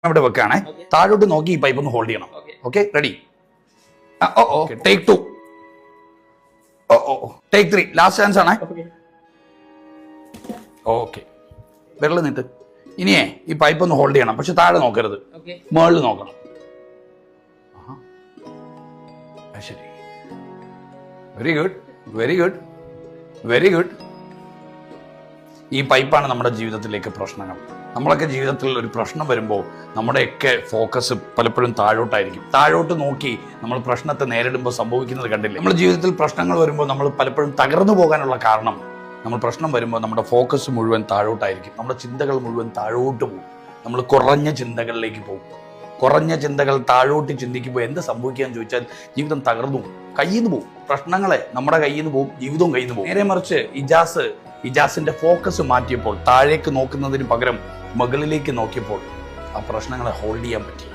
ഇവിടെ വെക്കാണേ. താഴോട്ട് നോക്കി ഈ പൈപ്പ് ഒന്ന് ഹോൾഡ് ചെയ്യണം. Okay, ready? Take 2, take 3, last chance ആണേ. ഓക്കെ, വിരൽ നീട്ട്. ഇനിയേ ഈ പൈപ്പ് ഒന്ന് ഹോൾഡ് ചെയ്യണം, പക്ഷെ താഴെ നോക്കരുത്, മുകളിൽ നോക്കണം. ശരി, very good, very good, very good. ഈ പൈപ്പാണ് നമ്മുടെ ജീവിതത്തിലേക്ക് പ്രശ്നങ്ങൾ. നമ്മളൊക്കെ ജീവിതത്തിൽ ഒരു പ്രശ്നം വരുമ്പോൾ നമ്മുടെയൊക്കെ ഫോക്കസ് പലപ്പോഴും താഴോട്ടായിരിക്കും. താഴോട്ട് നോക്കി നമ്മൾ പ്രശ്നത്തെ നേരിടുമ്പോൾ സംഭവിക്കുന്നത് കണ്ടില്ലേ? നമ്മുടെ ജീവിതത്തിൽ പ്രശ്നങ്ങൾ വരുമ്പോൾ നമ്മൾ പലപ്പോഴും തകർന്നു പോകാനുള്ള കാരണം, നമ്മൾ പ്രശ്നം വരുമ്പോൾ നമ്മുടെ ഫോക്കസ് മുഴുവൻ താഴോട്ടായിരിക്കും. നമ്മുടെ ചിന്തകൾ മുഴുവൻ താഴോട്ട് പോകും. നമ്മൾ കുറഞ്ഞ ചിന്തകളിലേക്ക് പോകും. കുറഞ്ഞ ചിന്തകൾ താഴോട്ട് ചിന്തിക്കുമ്പോൾ എന്ത് സംഭവിക്കുകയെന്ന് ചോദിച്ചാൽ ജീവിതം തകർന്നു പോകും, കയ്യിൽ നിന്ന് പോകും. പ്രശ്നങ്ങളെ നമ്മുടെ കയ്യിൽ നിന്ന് പോകും, ജീവിതവും കയ്യിൽ നിന്ന് പോകും. നേരെ മറിച്ച് ഇജാസിന്റെ ഫോക്കസ് മാറ്റിയപ്പോൾ, താഴേക്ക് നോക്കുന്നതിന് പകരം മുകളിലേക്ക് നോക്കിയപ്പോൾ ആ പ്രശ്നങ്ങളെ ഹോൾഡ് ചെയ്യാൻ പറ്റി,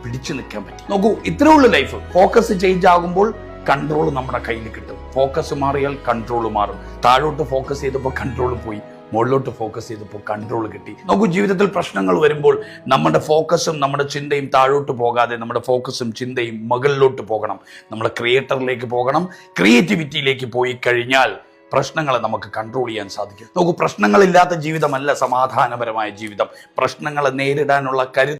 പിടിച്ചു നിൽക്കാൻ പറ്റി. നോക്കൂ, ഇത്രേ ഉള്ളൂ ലൈഫ്. ഫോക്കസ് ചേഞ്ച് ആകുമ്പോൾ കൺട്രോൾ നമ്മുടെ കയ്യിൽ കിട്ടും. ഫോക്കസ് മാറിയാൽ കൺട്രോൾ മാറും. താഴോട്ട് ഫോക്കസ് ചെയ്തപ്പോൾ കൺട്രോൾ പോയി, മുകളിലോട്ട് ഫോക്കസ് ചെയ്തപ്പോൾ കൺട്രോൾ കിട്ടി. നോക്കൂ, ജീവിതത്തിൽ പ്രശ്നങ്ങൾ വരുമ്പോൾ നമ്മുടെ ഫോക്കസും നമ്മുടെ ചിന്തയും താഴോട്ട് പോകാതെ നമ്മുടെ ഫോക്കസും ചിന്തയും മുകളിലോട്ട് പോകണം. നമ്മുടെ ക്രിയേറ്ററിലേക്ക് പോകണം. ക്രിയേറ്റിവിറ്റിയിലേക്ക് പോയി കഴിഞ്ഞാൽ പ്രശ്നങ്ങളെ നമുക്ക് കൺട്രോൾ ചെയ്യാൻ സാധിക്കും. നോക്കൂ, പ്രശ്നങ്ങളില്ലാത്ത ജീവിതമല്ല സമാധാനപരമായ ജീവിതം. പ്രശ്നങ്ങളെ നേരിടാനുള്ള കരുത്ത്